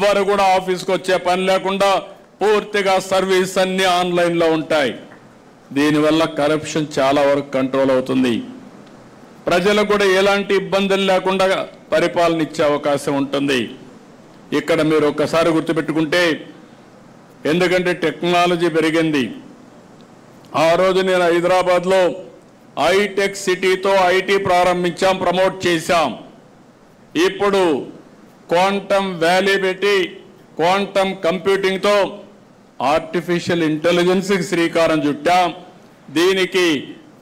ఎవ్వరు కూడా ఆఫీస్కి వచ్చే పని లేకుండా పూర్తిగా సర్వీస్ అన్ని ఆన్లైన్లో ఉంటాయి. దీనివల్ల కరప్షన్ చాలా వరకు కంట్రోల్ అవుతుంది. ప్రజలకు కూడా ఎలాంటి ఇబ్బందులు లేకుండా పరిపాలన ఇచ్చే అవకాశం ఉంటుంది. ఇక్కడ మీరు ఒక్కసారి గుర్తుపెట్టుకుంటే, ఎందుకంటే టెక్నాలజీ పెరిగింది. ఆ రోజు నేను హైదరాబాద్లో హైటెక్ సిటీతో ఐటీ ప్రారంభించాం, ప్రమోట్ చేశాం. ఇప్పుడు క్వాంటమ్ వ్యాలీ పెట్టి క్వాంటమ్ కంప్యూటింగ్తో ఆర్టిఫిషియల్ ఇంటెలిజెన్స్కి శ్రీకారం చుట్టాం. దీనికి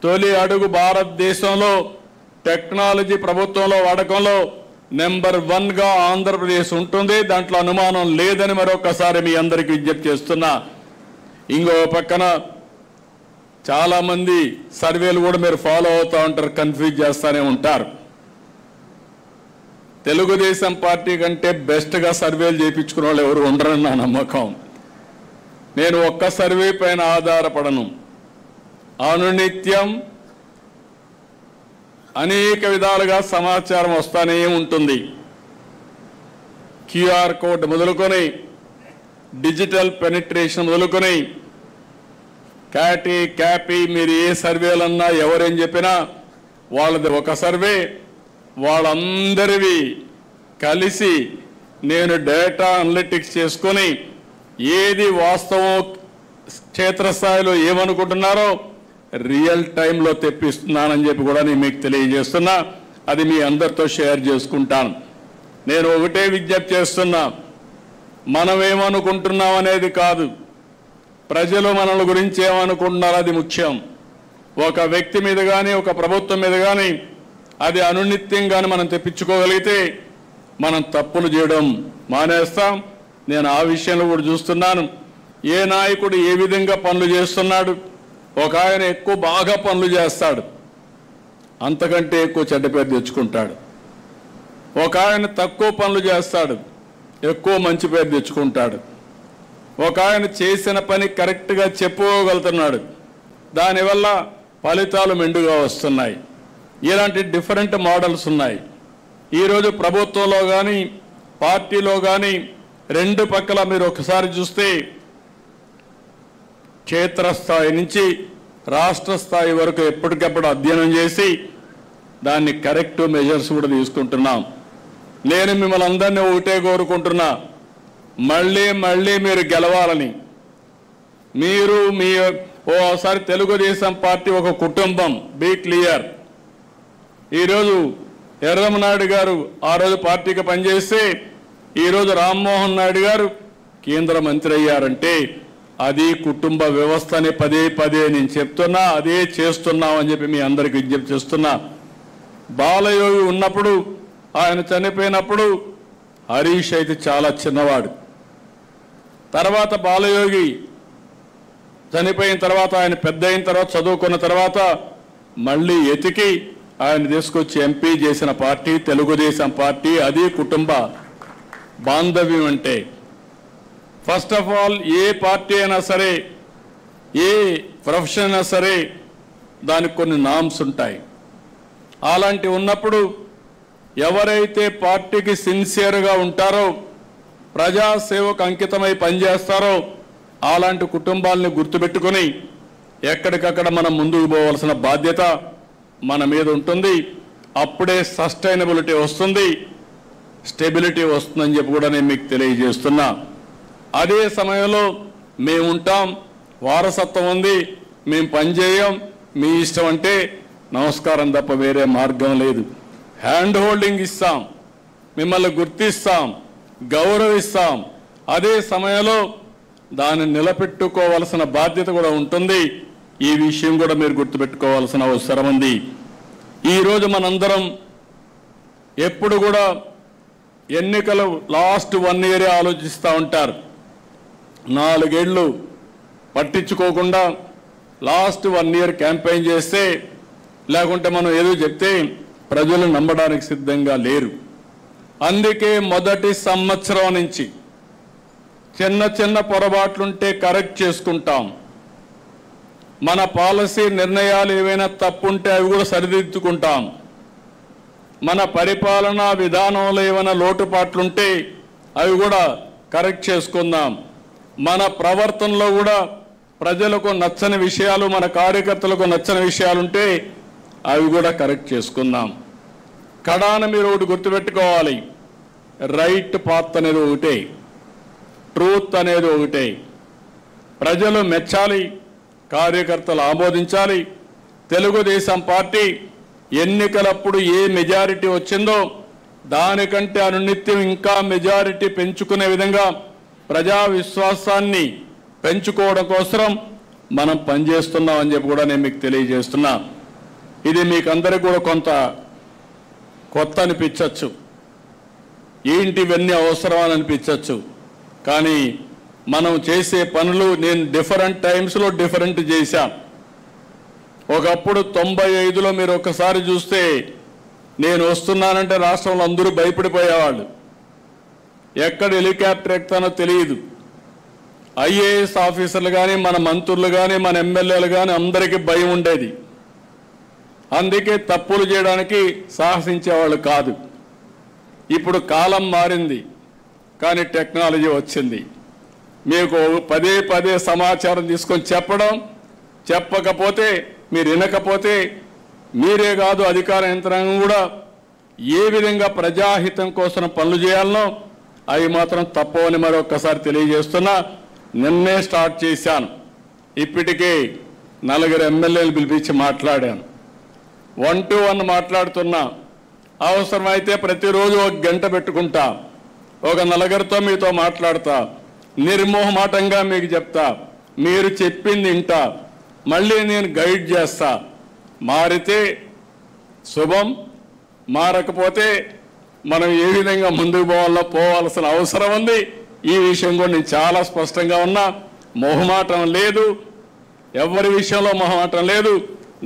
తొలి అడుగు భారతదేశంలో టెక్నాలజీ ప్రభుత్వంలో వాడకంలో నెంబర్ 1గా ఆంధ్రప్రదేశ్ ఉంటుంది. దాంట్లో అనుమానం లేదని మరొకసారి మీ అందరికీ విజ్ఞప్తి చేస్తున్నా. ఇంకో పక్కన చాలామంది సర్వేలు కూడా మీరు ఫాలో అవుతూ ఉంటారు, కన్ఫ్యూజ్ చేస్తూనే ఉంటారు. తెలుగుదేశం పార్టీ కంటే బెస్ట్గా సర్వేలు చేయించుకునే వాళ్ళు ఎవరు ఉండరని నా నమ్మకం. నేను ఒక్క సర్వే పైన ఆధారపడను. అనునిత్యం అనేక విధాలుగా సమాచారం వస్తూనే ఉంటుంది. క్యూఆర్ కోడ్ మొదలుకొని, డిజిటల్ పెనిట్రేషన్ మొదలుకొని, క్యాపీ మీరు ఏ సర్వేలన్నా ఎవరేం చెప్పినా వాళ్ళది ఒక సర్వే. వాళ్ళందరివి కలిసి నేను డేటా అనలిటిక్స్ చేసుకొని ఏది వాస్తవం, క్షేత్రస్థాయిలో ఏమనుకుంటున్నారో రియల్ టైంలో తెప్పిస్తున్నానని చెప్పి కూడా నేను మీకు తెలియజేస్తున్నా. అది మీ అందరితో షేర్ చేసుకుంటాను. నేను ఒకటే విజ్ఞప్తి చేస్తున్నా, మనం ఏమనుకుంటున్నాం అనేది కాదు, ప్రజలు మనల గురించి ఏమనుకుంటున్నారో అది ముఖ్యం. ఒక వ్యక్తి మీద కానీ ఒక ప్రభుత్వం మీద కానీ అది అనునిత్యంగానే మనం తెప్పించుకోగలిగితే మనం తప్పులు చేయడం మానేస్తాం. నేను ఆ విషయంలో కూడా చూస్తున్నాను. ఏ నాయకుడు ఏ విధంగా పనులు చేస్తున్నాడు. ఒక ఆయన ఎక్కువ బాగా పనులు చేస్తాడు, అంతకంటే ఎక్కువ చెడ్డ పేరు తెచ్చుకుంటాడు. ఒక ఆయన తక్కువ పనులు చేస్తాడు, ఎక్కువ మంచి పేరు తెచ్చుకుంటాడు. ఒక ఆయన చేసిన పని కరెక్ట్గా చెప్పుకోగలుగుతున్నాడు, దానివల్ల ఫలితాలు మెండుగా వస్తున్నాయి. ఇలాంటి డిఫరెంట్ మోడల్స్ ఉన్నాయి. ఈరోజు ప్రభుత్వంలో కానీ పార్టీలో కానీ రెండు పక్కల మీరు ఒకసారి చూస్తే క్షేత్రస్థాయి నుంచి రాష్ట్ర స్థాయి వరకు ఎప్పటికప్పుడు అధ్యయనం చేసి దాన్ని కరెక్టివ్ మెజర్స్ కూడా తీసుకుంటున్నాం. నేను మిమ్మల్ని అందరినీ ఒకటే కోరుకుంటున్నా, మళ్ళీ మీరు గెలవాలని. మీరు ఓసారి తెలుగుదేశం పార్టీ ఒక కుటుంబం, బీ క్లియర్. ఈరోజు ఎర్రమనాయుడు గారు ఆ రోజు పార్టీకి పనిచేస్తే ఈరోజు రామ్మోహన్ నాయుడు గారు కేంద్ర మంత్రి అయ్యారంటే అది కుటుంబ వ్యవస్థని పదే నేను చెప్తున్నా, అదే చేస్తున్నామని చెప్పి మీ అందరికి విజ్ఞప్తి చేస్తున్నా. బాలయోగి ఉన్నప్పుడు, ఆయన చనిపోయినప్పుడు హరీష్ అయితే చాలా చిన్నవాడు. తర్వాత బాలయోగి చనిపోయిన తర్వాత ఆయన పెద్ద అయిన తర్వాత చదువుకున్న తర్వాత మళ్ళీ ఎతికి ఆయన తీసుకొచ్చి ఎంపీ చేసిన పార్టీ తెలుగుదేశం పార్టీ. అది కుటుంబ బాంధవ్యం అంటే. First of all A party అయినా సరే, ఏ ప్రొఫెషన్ అయినా సరే దానికి కొన్ని నామ్స్ ఉంటాయి. అలాంటి ఉన్నప్పుడు ఎవరైతే పార్టీకి సిన్సియర్గా ఉంటారో, ప్రజాసేవకు అంకితమై పనిచేస్తారో అలాంటి కుటుంబాలని గుర్తుపెట్టుకొని ఎక్కడికక్కడ మనం ముందుకు పోవాల్సిన బాధ్యత మన మీద ఉంటుంది. అప్పుడే సస్టైనబిలిటీ వస్తుంది, స్టెబిలిటీ వస్తుందని చెప్పి కూడా నేను మీకు తెలియజేస్తున్నా. అదే సమయంలో మేము ఉంటాం, వారసత్వం ఉంది, మేము పనిచేయం, మీ ఇష్టం అంటే నమస్కారం తప్ప వేరే మార్గం లేదు. హ్యాండ్ హోల్డింగ్ ఇస్తాం, మిమ్మల్ని గుర్తిస్తాం, గౌరవిస్తాం. అదే సమయంలో దాన్ని నిలబెట్టుకోవాల్సిన బాధ్యత కూడా ఉంటుంది. ఈ విషయం కూడా మీరు గుర్తుపెట్టుకోవాల్సిన అవసరం ఉంది. ఈరోజు మనందరం ఎప్పుడు కూడా ఎన్నికలు లాస్ట్ 1 year ఆలోచిస్తూ ఉంటారు. 4 ఏళ్ళు పట్టించుకోకుండా లాస్ట్ 1 year క్యాంపెయిన్ చేస్తే, లేకుంటే మనం ఏదో చెప్తే ప్రజలు నమ్మడానికి సిద్ధంగా లేరు. అందుకే మొదటి సంవత్సరం నుంచి చిన్న పొరపాట్లుంటే కరెక్ట్ చేసుకుంటాం. మన పాలసీ నిర్ణయాలు ఏవైనా తప్పుంటే అవి కూడా సరిదిద్దుకుంటాం. మన పరిపాలనా విధానంలో ఏమైనా లోటుపాట్లుంటే అవి కూడా కరెక్ట్ చేసుకుందాం. మన ప్రవర్తనలో కూడా ప్రజలకు నచ్చని విషయాలు, మన కార్యకర్తలకు నచ్చని విషయాలుంటే అవి కూడా కరెక్ట్ చేసుకుందాం. కడాన మీరు ఒకటి గుర్తుపెట్టుకోవాలి, రైట్ పాత్ అనేది ఒకటే, ట్రూత్ అనేది ఒకటే. ప్రజలు మెచ్చాలి, కార్యకర్తలు ఆమోదించాలి. తెలుగుదేశం పార్టీ ఎన్నికలప్పుడు ఏ మెజారిటీ వచ్చిందో దానికంటే అనునిత్యం ఇంకా మెజారిటీ పెంచుకునే విధంగా ప్రజా విశ్వాసాన్ని పెంచుకోవడం కోసం మనం పనిచేస్తున్నామని చెప్పి కూడా నేను మీకు తెలియజేస్తున్నా. ఇది మీకు అందరికీ కూడా కొంత కొత్త అనిపించవచ్చు, ఏంటి ఇవన్నీ అవసరమని అనిపించవచ్చు. కానీ మనం చేసే పనులు నేను డిఫరెంట్ టైమ్స్లో డిఫరెంట్ చేశాను. ఒకప్పుడు 95లో మీరు ఒక్కసారి చూస్తే నేను వస్తున్నానంటే రాష్ట్రంలో అందరూ భయపడిపోయేవాళ్ళు. ఎక్కడ హెలికాప్టర్ ఎక్కుతానో తెలియదు. ఐఏఎస్ ఆఫీసర్లు కానీ, మన మంత్రులు కానీ, మన ఎమ్మెల్యేలు కానీ అందరికీ భయం ఉండేది. అందుకే తప్పులు చేయడానికి సాహసించేవాళ్ళు కాదు. ఇప్పుడు కాలం మారింది, కానీ టెక్నాలజీ వచ్చింది. మీకు పదే పదే సమాచారం తీసుకొని చెప్పడం, చెప్పకపోతే మీరు వినకపోతే మీరే కాదు అధికార యంత్రాంగం కూడా ఏ విధంగా ప్రజాహితం కోసం పనులు చేయాలనో అవి మాత్రం తప్పవని మరొకసారి తెలియజేస్తున్నా. నిన్నే స్టార్ట్ చేశాను. ఇప్పటికే 4 ఎమ్మెల్యేలు పిలిపించి మాట్లాడాను. 1-to-1 మాట్లాడుతున్నా. అవసరమైతే ప్రతిరోజు 1 గంట పెట్టుకుంటా, ఒక 4 మీతో మాట్లాడతా, నిర్మోహమాటంగా మీకు చెప్తా, మీరు చెప్పింది వింటా, మళ్ళీ నేను గైడ్ చేస్తా. మారితే శుభం, మారకపోతే మనం ఏ విధంగా ముందుకు పోవాల్సిన అవసరం ఉంది. ఈ విషయం కూడా నేను చాలా స్పష్టంగా ఉన్నా. మొహమాటం లేదు, ఎవరి విషయంలో మొహమాటం లేదు.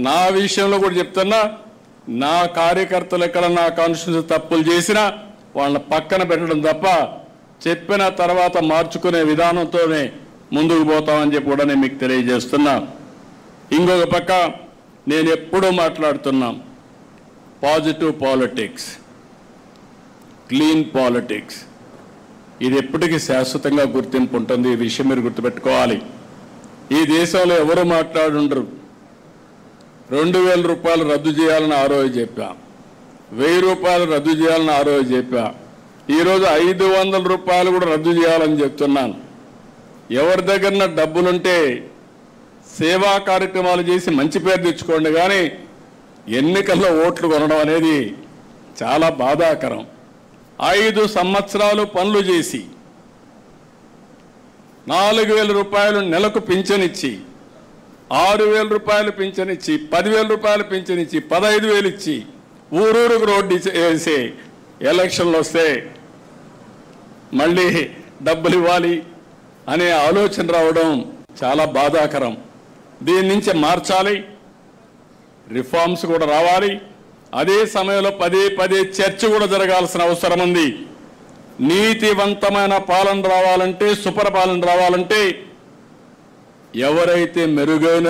నా విషయంలో కూడా చెప్తున్నా, నా కార్యకర్తలు ఎక్కడ నా కాన్స్టిట్యూన్సీ తప్పులు చేసినా వాళ్ళని పక్కన పెట్టడం తప్ప చెప్పిన తర్వాత మార్చుకునే విధానంతోనే ముందుకు పోతామని చెప్పి కూడా నేను మీకు తెలియజేస్తున్నా. ఇంకొక పక్క నేను ఎప్పుడూ మాట్లాడుతున్నా, పాజిటివ్ పాలిటిక్స్, క్లీన్ పాలిటిక్స్. ఇది ఎప్పటికీ శాశ్వతంగా గుర్తింపు ఉంటుంది. ఈ విషయం మీరు గుర్తుపెట్టుకోవాలి. ఈ దేశంలో ఎవరు మాట్లాడుండరు. 2000 రూపాయలు రద్దు చేయాలని ఆ రోజు చెప్పా, 1000 రూపాయలు రద్దు చేయాలని ఆ రోజు చెప్పా. ఈరోజు 500 రూపాయలు కూడా రద్దు చేయాలని చెప్తున్నాను. ఎవరి దగ్గర డబ్బులుంటే సేవా కార్యక్రమాలు చేసి మంచి పేరు తెచ్చుకోండి, కానీ ఎన్నికల్లో ఓట్లు కొనడం అనేది చాలా బాధాకరం. 5 సంవత్సరాలు పనులు చేసి 4000 రూపాయలు నెలకు పింఛనిచ్చి, 6000 రూపాయలు పింఛనిచ్చి, 10,000 రూపాయలు పింఛనిచ్చి, 15,000 ఇచ్చి ఊరూరుకు రోడ్డు వేసి ఎలక్షన్లు వస్తే మళ్ళీ డబ్బులు ఇవ్వాలి అనే ఆలోచన రావడం చాలా బాధాకరం. దీని నుంచి మార్చాలి, రిఫార్మ్స్ కూడా రావాలి. అదే సమయంలో పదే చర్చ కూడా జరగాల్సిన అవసరం ఉంది. నీతివంతమైన పాలన రావాలంటే, సుపరిపాలన రావాలంటే ఎవరైతే మెరుగైన